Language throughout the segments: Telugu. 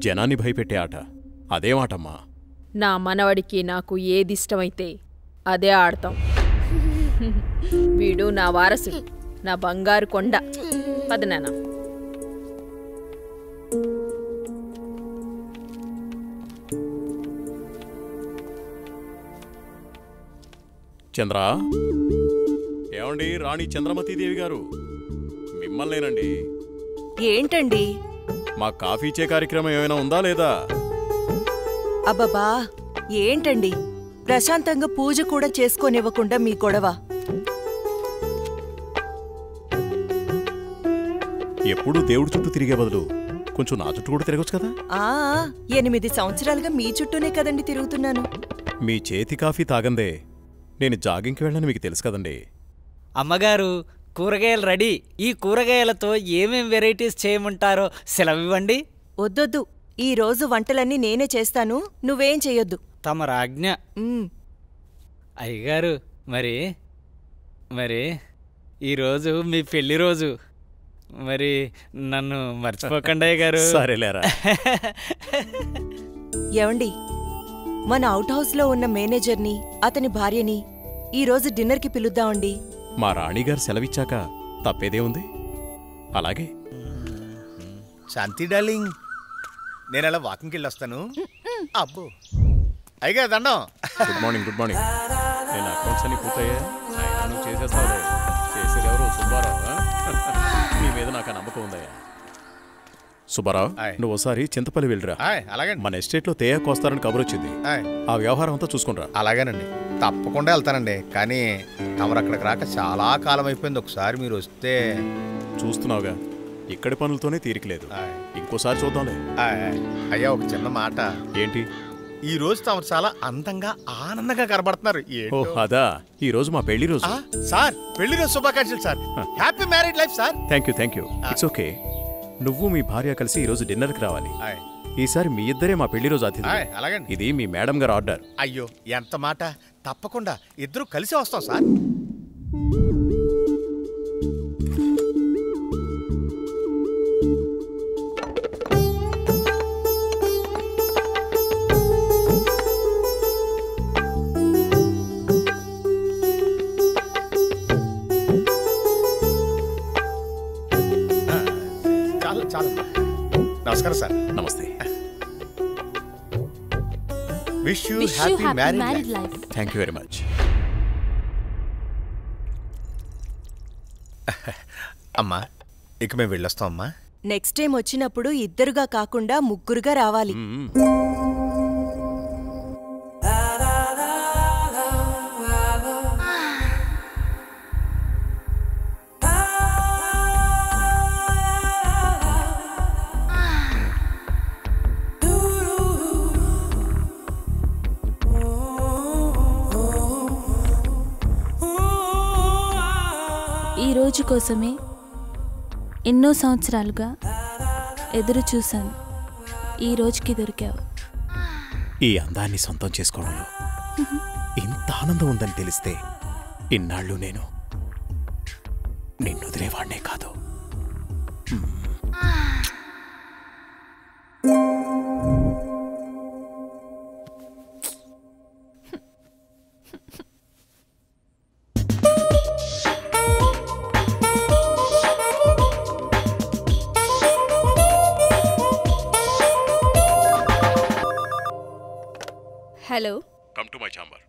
జనాన్ని భయపెట్టే ఆట. అదేమాటమ్మా? నా మనవడికి నాకు ఏదిష్టమైతే అదే ఆడతాం. వీడు నా వారసుడు, నా బంగారు కొండ. పదనానా. చంద్ర, ఏమండి? రాణి చంద్రమతీదేవి గారు, మిమ్మల్నేనండి. ఏంటండి? మా కాఫీ ఇచ్చే కార్యక్రమం ఏమైనా ఉందా లేదా? అబ్బబ్బా, ఏంటండి ప్రశాంతంగా పూజ కూడా చేసుకోనివ్వకుండా మీ గొడవ? ఎప్పుడూ దేవుడి చుట్టూ తిరిగే బదులు కొంచెం నా చుట్టూ కూడా తిరగచ్చు కదా. 8 సంవత్సరాలుగా మీ చుట్టూనే కదండి తిరుగుతున్నాను. మీ చేతి కాఫీ తాగందే నేను జాగింగ్కి వెళ్ళని మీకు తెలుసు కదండి. అమ్మగారు, కూరగాయలు రెడీ. ఈ కూరగాయలతో ఏమేం వెరైటీస్ చేయమంటారో సెలవివ్వండి. వద్దొద్దు, ఈ రోజు వంటలన్నీ నేనే చేస్తాను, నువ్వేం చెయ్యొద్దు. తమ రాజ్ఞ. అయ్యగారు, మరి మరి ఈరోజు మీ పెళ్లి రోజు. మరి నన్ను మర్చిపోకండి అయ్యగారు. సరేలేరా. ఏవండి, మన అవుట్ హౌస్లో ఉన్న మేనేజర్ని, అతని భార్యని ఈరోజు డిన్నర్కి పిలుద్దామండి. మా రాణిగారు సెలవిచ్చాక తప్పేదే ఉంది. అలాగే. శాంతి డార్లింగ్, నేను అలా వాకింగ్కి వెళ్ళొస్తాను. అబ్బో అయ్యగా దండం. Good morning. Good morning. నేను అకౌంట్స్ అన్ని పూర్తయ్యా. నువ్వు చేసేస్తావు. చేసేది ఎవరు? సుబ్బారావు. నీ మీద నాకు నమ్మకం ఉందయ్యా. సుబ్బారావు, నువ్వు ఒకసారి చింతపల్లి వెళ్ళిరా. అలాగే. మన ఎస్టేట్లో తేయాకు వస్తారని కబురు వచ్చింది. ఆ వ్యవహారం అంతా చూసుకుంటా. అలాగేనండి, తప్పకుండా వెళ్తానండి. కానీ తమరు అక్కడికి రాక చాలా కాలం అయిపోయింది. ఒకసారి మీరు వస్తే. చూస్తున్నావుగా, ఇక్కడి పనులతోనే తీరికలేదు. ఇంకోసారి చూద్దాంలే. అయ్యా, ఒక చిన్న మాట. ఏంటి? ఈ రోజు తమరు చాలా అందంగా ఆనందంగా కనబడుతున్నారు. అదా, ఈ రోజు మా పెళ్లి రోజు. సార్, పెళ్లి రోజు శుభాకాంక్షలు sir. Happy married life sir. Thank you. It's okay. నువ్వు మీ భార్య కలిసి ఈ రోజు డిన్నర్కి రావాలి. ఈసారి మీ ఇద్దరే మా పెళ్లి రోజు అతిథి. ఇది మీ మేడం గారు ఆర్డర్. అయ్యో, ఎంత మాట. తప్పకుండా ఇద్దరు కలిసి వస్తాం సార్. నమస్కారం సార్. నమస్తే. Wish you happy married life. Thank you very much. అమ్మా, ఇక మేము వెళ్ళొస్తాం అమ్మా. నెక్స్ట్ టైం వచ్చినప్పుడు ఇద్దరుగా కాకుండా ముగ్గురుగా రావాలి. ఈ రోజు కోసమే ఎన్నో సంవత్సరాలుగా ఎదురు చూశాను. ఈ రోజుకి దొరికావు. ఈ అందాన్ని సొంతం చేసుకోవడంలో ఇంత ఆనందం ఉందని తెలిస్తే ఇన్నాళ్ళు నేను నిన్ను వదిలేవాడినే కాదు. Hello. Come to my chamber.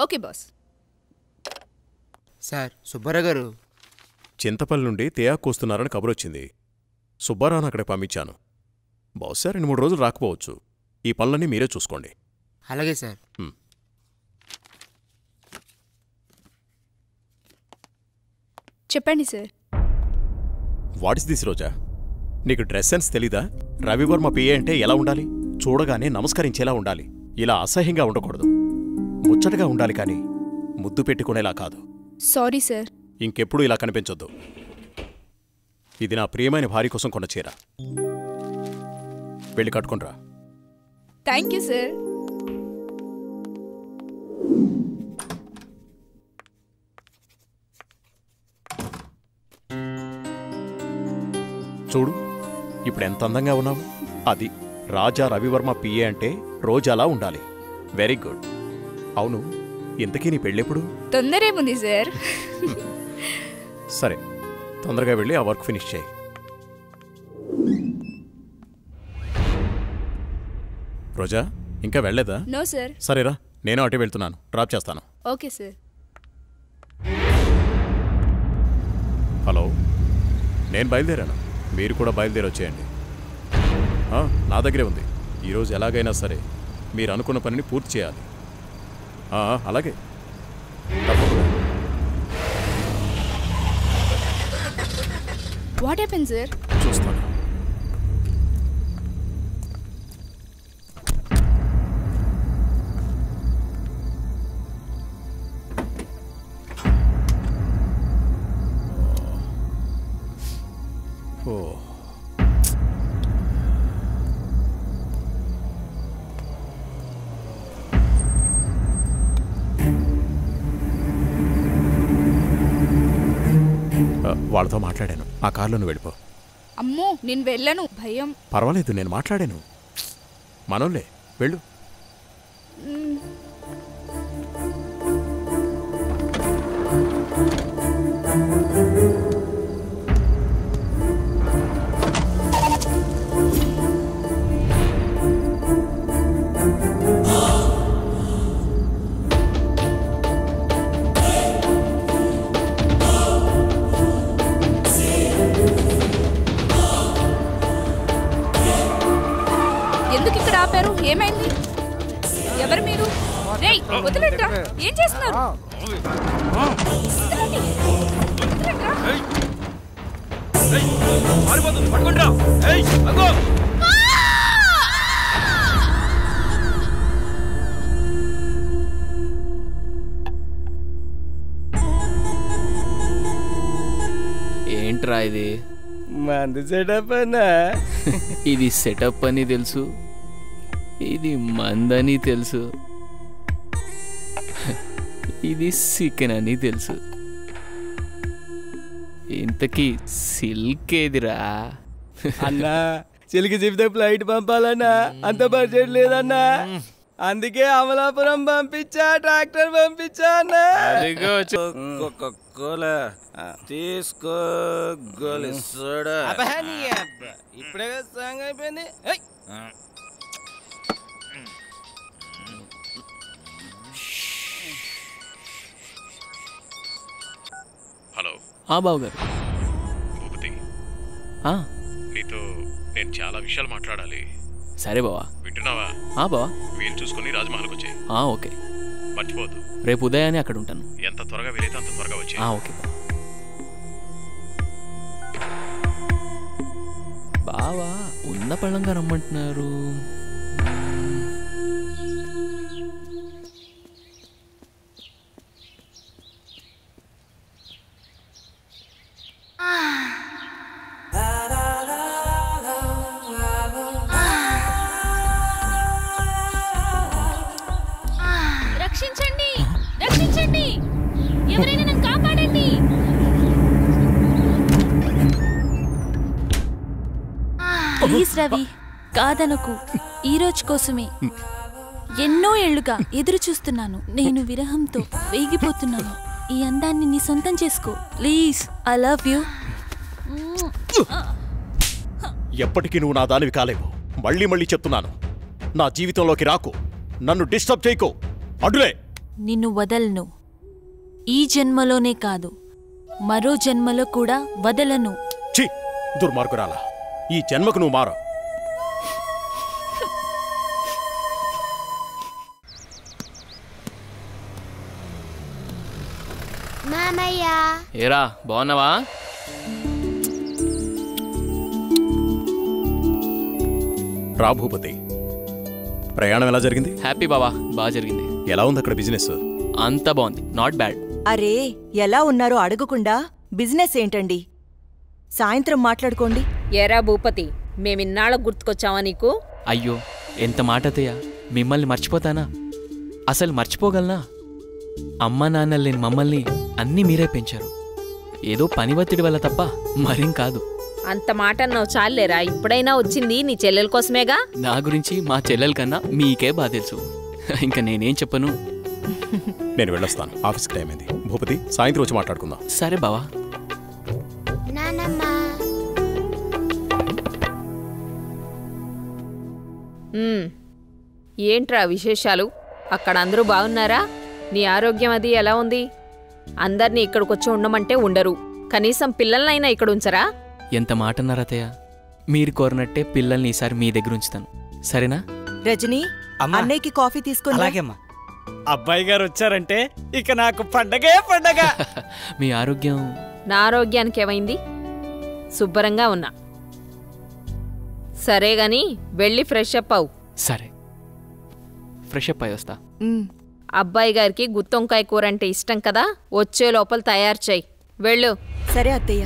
Okay boss. Sir, Subbarao గారు చింతపల్లి నుండి తేయాకు వస్తున్నారని కబురొచ్చింది. సుబ్బారావును అక్కడికి పంపించాను. బహుశా 2-3 రోజులు రాకపోవచ్చు. ఈ పనులన్నీ మీరే చూసుకోండి. అలాగే సార్. చెప్పండి సార్. వాట్ ఇస్ దిస్ రోజా? నీకు డ్రెస్ సెన్స్ తెలీదా? రవివర్మ పిఏ అంటే ఎలా ఉండాలి? చూడగానే నమస్కరించేలా ఉండాలి. ఇలా అసహ్యంగా ఉండకూడదు. ముచ్చటగా ఉండాలి, కానీ ముద్దు పెట్టుకునేలా కాదు. Sorry sir. ఇంకెప్పుడు ఇలా కనిపించొద్దు. ఇది నా ప్రియమైన భార్య కోసం కొన్న చీర. వెళ్ళి కట్టుకునిరా. Thank you sir. చూడు, ఇప్పుడు ఎంత అందంగా ఉన్నావు. అది రాజా రవివర్మ పిఏ అంటే రోజాలా ఉండాలి. Very good. అవును, ఇంతకీ నీ పెళ్ళెప్పుడు? తొందరేముంది సార్. సరే, తొందరగా వెళ్ళి ఆ వర్క్ ఫినిష్ చేయి. రోజా, ఇంకా వెళ్ళలేదా? No sir. సరేరా, నేను అటే వెళ్తున్నాను, డ్రాప్ చేస్తాను. Okay sir. హలో, నేను బయలుదేరాను, మీరు కూడా బయలుదేరి వచ్చేయండి. నా దగ్గరే ఉంది. ఈరోజు ఎలాగైనా సరే మీరు అనుకున్న పనిని పూర్తి చేయాలి. అలాగే, తప్పకుండా. What happen sir? చూస్తాను. వాళ్ళతో మాట్లాడాను. ఆ కార్లో నువ్వు వెళ్ళిపో. అమ్మో, నేను వెళ్ళను, భయం. పర్వాలేదు, నేను మాట్లాడాను. మనోళ్ళే, వెళ్ళు. ఎందుకు ఇక్కడ ఆపారు? ఏమైంది? ఎవరు మీరు? రేయ్, వదిలేండి. ఏం చేస్తున్నారు? ఏంట్రా ఇది? మంది సెటప్ అన్నా. ఇది సెటప్ అని తెలుసు, ఇది మందని తెలుసు, ఇది చికెన్ అని తెలుసు. ఇంతకీ సిల్క్ ఏదిరా? అన్నా, చిలికి చెప్తే ఫ్లైట్ పంపాలన్నా, అంత బడ్జెట్ లేదన్నా. అందుకే అమలాపురం పంపించా, ట్రాక్టర్ పంపించా అన్నా. తీసుకో గోలి సోడా. ఇప్పుడే సాంగ్ అయిపోయింది. హలో. బావగారు. భూపతి, నీతో నేను చాలా విషయాలు మాట్లాడాలి. సరే బావా. వింటున్నావా? బావా, వీలు చూసుకుని రాజమహల్కి వచ్చాయి. ఓకే. మర్చిపోవద్దు. రేపు ఉదయాన్నే అక్కడ ఉంటాను. ఎంత త్వరగా వీలైతే అంత త్వరగా వచ్చాయి. ఓకే బావా. ఉన్న పళ్ళంగా రమ్మంటున్నారు. రక్షించండి, రక్షించండి, ఎవరైనా నన్ను కాపాడండి. ప్లీజ్ రవి, కాదనకు. ఈ రోజు కోసమే ఎన్నో ఏళ్లుగా ఎదురు చూస్తున్నాను. నేను విరహంతో వేగిపోతున్నాను. ఈ అందాన్ని నీ సొంతం చేసుకో ప్లీజ్. I love you. ఎప్పటికీ నువ్వు నా దానివి కాలేవు. మళ్ళీ మళ్ళీ చెప్తున్నాను, నా జీవితంలోకి రాకు, నన్ను డిస్టర్బ్ చేయకు. అడ్డులే. నిన్ను వదలను. ఈ జన్మలోనే కాదు, మరో జన్మలో కూడా వదలను. ఛీ, దుర్మార్గురాలా, ఈ జన్మకు నువ్వు మారు. ఏరా, బాగున్నావా? రా భూపతి, ప్రయాణం ఎలా జరిగింది? హ్యాపీ బావా, బాగా జరిగింది. ఎలా ఉంది అక్కడ బిజినెస్? అంతా బాగుంది, నాట్ బ్యాడ్. అరే, ఎలా ఉన్నారో అడగకుండా బిజినెస్ ఏంటండి? సాయంత్రం మాట్లాడుకోండి. ఎరా భూపతి, మేమిన్నాళ్ళకు గుర్తుకొచ్చావా నీకు? అయ్యో, ఎంత మాట అత్తయ్య, మిమ్మల్ని మర్చిపోతానా? అసలు మర్చిపోగలనా? అమ్మా నాన్న లేని మమ్మల్ని అన్నీ మీరే పెంచారు. ఏదో పని ఒత్తిడి వల్ల తప్ప మరేం కాదు. అంత మాట అన్నావు చాలేరా. ఇప్పుడైనా వచ్చింది నీ చెల్లెల కోసమేగా. నా గురించి మా చెల్లెల కన్నా మీకే బాగా తెలుసు. ఇంకా నేనేం చెప్పను. నేను వెళ్ళొస్తాను, ఆఫీస్కి టైం అయింది. భూపతి, సాయంత్రం వచ్చి మాట్లాడుకుందాం. సరే బావా. ఏంట్రా విశేషాలు? అక్కడ అందరూ బాగున్నారా? నీ ఆరోగ్యం అది ఎలా ఉంది? అందరినీ ఇక్కడికొచ్చి ఉండమంటే ఉండరు, కనీసం పిల్లలనైనా ఇక్కడ ఉంచరా? ఎంత మాట అన్నారు అత్తయ్య. మీరు కోరినట్టే పిల్లల్ని ఈసారి మీ దగ్గర ఉంచుతాను, సరేనా? రజనీ, అన్నయ్యకి కాఫీ తీసుకుని. అలాగేమ్మా. అబ్బాయి గారు వచ్చారంటే ఇక నాకు పండగే పండగ. మీ ఆరోగ్యం? నా ఆరోగ్యానికి ఏమైంది? శుభ్రంగా ఉన్నా. సరే గాని వెళ్ళి ఫ్రెష్ అప్ అవు. సరే, ఫ్రెష్ అప్ అయి వస్తా. అబ్బాయి గారికి గుత్తొంకాయ కూర అంటే ఇష్టం కదా, వచ్చే లోపల తయారు చెయ్యి. వెళ్ళు. సరే అత్తయ్య.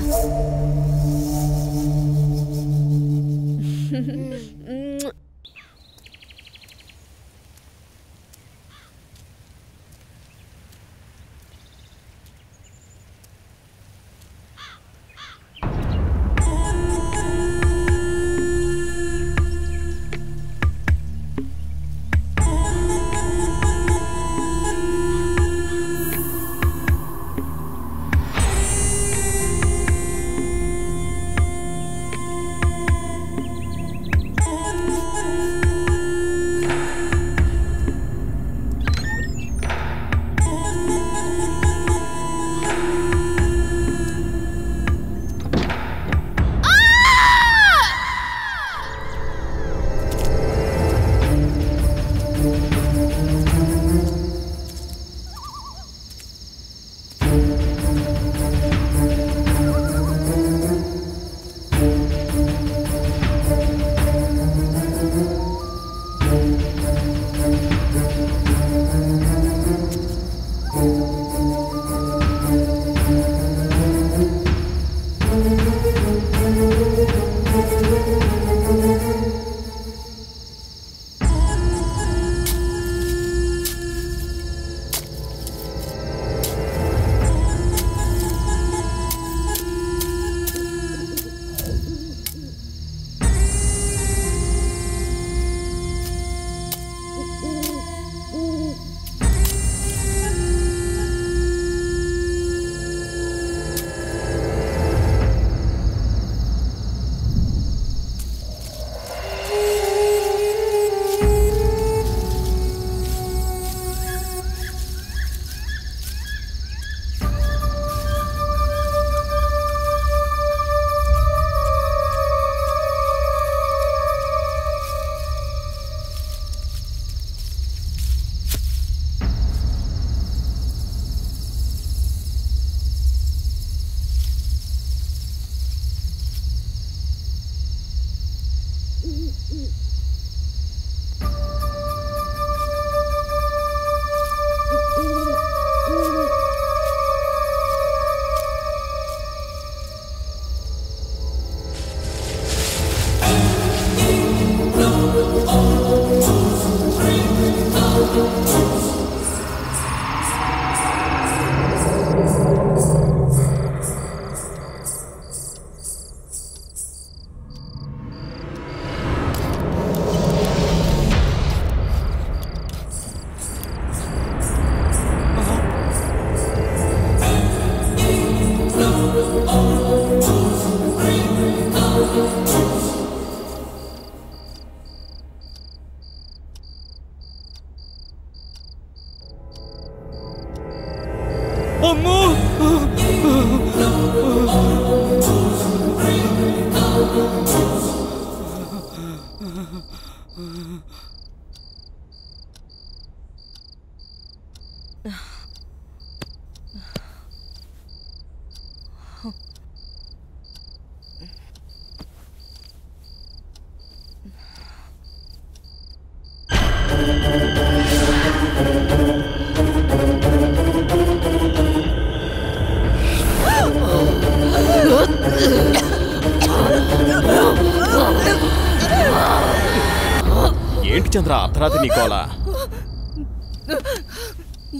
ఏంటి చంద్ర అర్ధరాత్రి నీకోలా?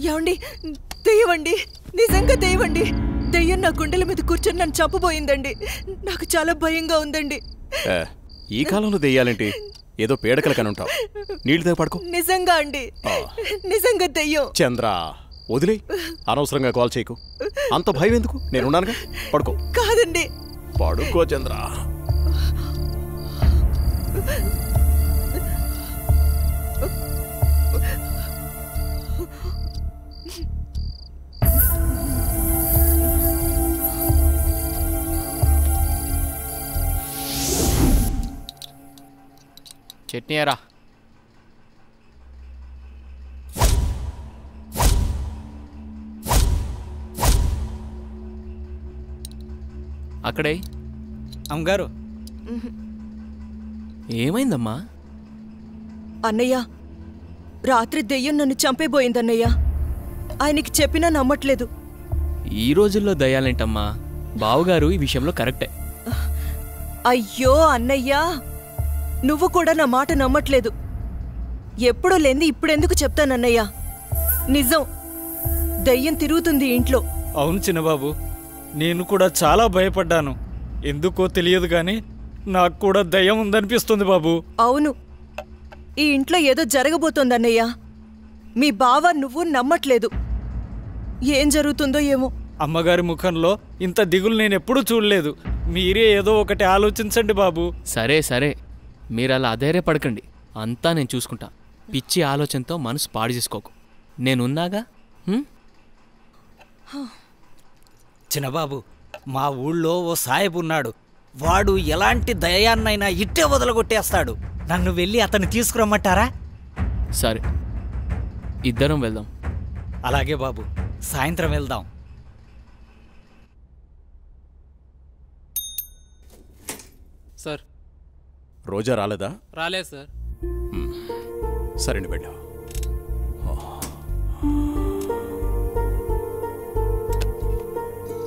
ఏమండి, తెయ్యవండి, నిజంగా తెయ్యవండి. దెయ్యం నా గుండెల మీద కూర్చొని నన్ను చంపబోయిందండి. నాకు చాలా భయంగా ఉందండి. ఈ కాలంలో దెయ్యాలేంటి? ఏదో పీడకల కనుంటావు. నీళ్ళు దగ్గర పడుకో. నిజంగా అండి, నిజంగా దెయ్యం. చంద్ర వదిలే, అనవసరంగా కాల్ చేయకు. అంత భయం ఎందుకు? నేనున్నానుగా, పడుకో. కాదండి, పడుకో చంద్ర. చట్నీ ఎరా. అక్కడే. అమ్మగారు, ఏమైందమ్మా? అన్నయ్య, రాత్రి దెయ్యం నన్ను చంపేబోయిందన్నయ్య. ఆయనకి చెప్పినా నమ్మట్లేదు. ఈ రోజుల్లో దయ్యాలేంటమ్మా? బావుగారు ఈ విషయంలో కరెక్టే. అయ్యో అన్నయ్యా, నువ్వు కూడా నా మాట నమ్మట్లేదు. ఎప్పుడూ లేని ఇప్పుడెందుకు చెప్తానన్నయ్యా? నిజం, దయ్యం తిరుగుతుంది ఇంట్లో. అవును చిన్నబాబు, నేను కూడా చాలా భయపడ్డాను. ఎందుకో తెలియదు కానీ నాకు కూడా దయ్యం ఉందనిపిస్తుంది బాబు. అవును, ఈ ఇంట్లో ఏదో జరగబోతోందన్నయ్యా. మీ బావ నువ్వు నమ్మట్లేదు. ఏం జరుగుతుందో ఏమో. అమ్మగారి ముఖంలో ఇంత దిగులు నేనెప్పుడూ చూడలేదు. మీరే ఏదో ఒకటి ఆలోచించండి బాబు. సరే సరే, మీరు అలా అధైర్యపడకండి. అంతా నేను చూసుకుంటా. పిచ్చి ఆలోచనతో మనసు పాడు చేసుకోకు. నేనున్నాగా. చిన్నబాబు, మా ఊళ్ళో ఓ సాయబు ఉన్నాడు. వాడు ఎలాంటి దయాన్నైనా ఇట్టే వదలగొట్టేస్తాడు. నన్ను వెళ్ళి అతన్ని తీసుకురమ్మంటారా? సరే, ఇద్దరం వెళ్దాం. అలాగే బాబు, సాయంత్రం వెళ్దాం. సార్, రోజా రాలేదా? రాలేదు సార్. సరే, వెళ్ళావు.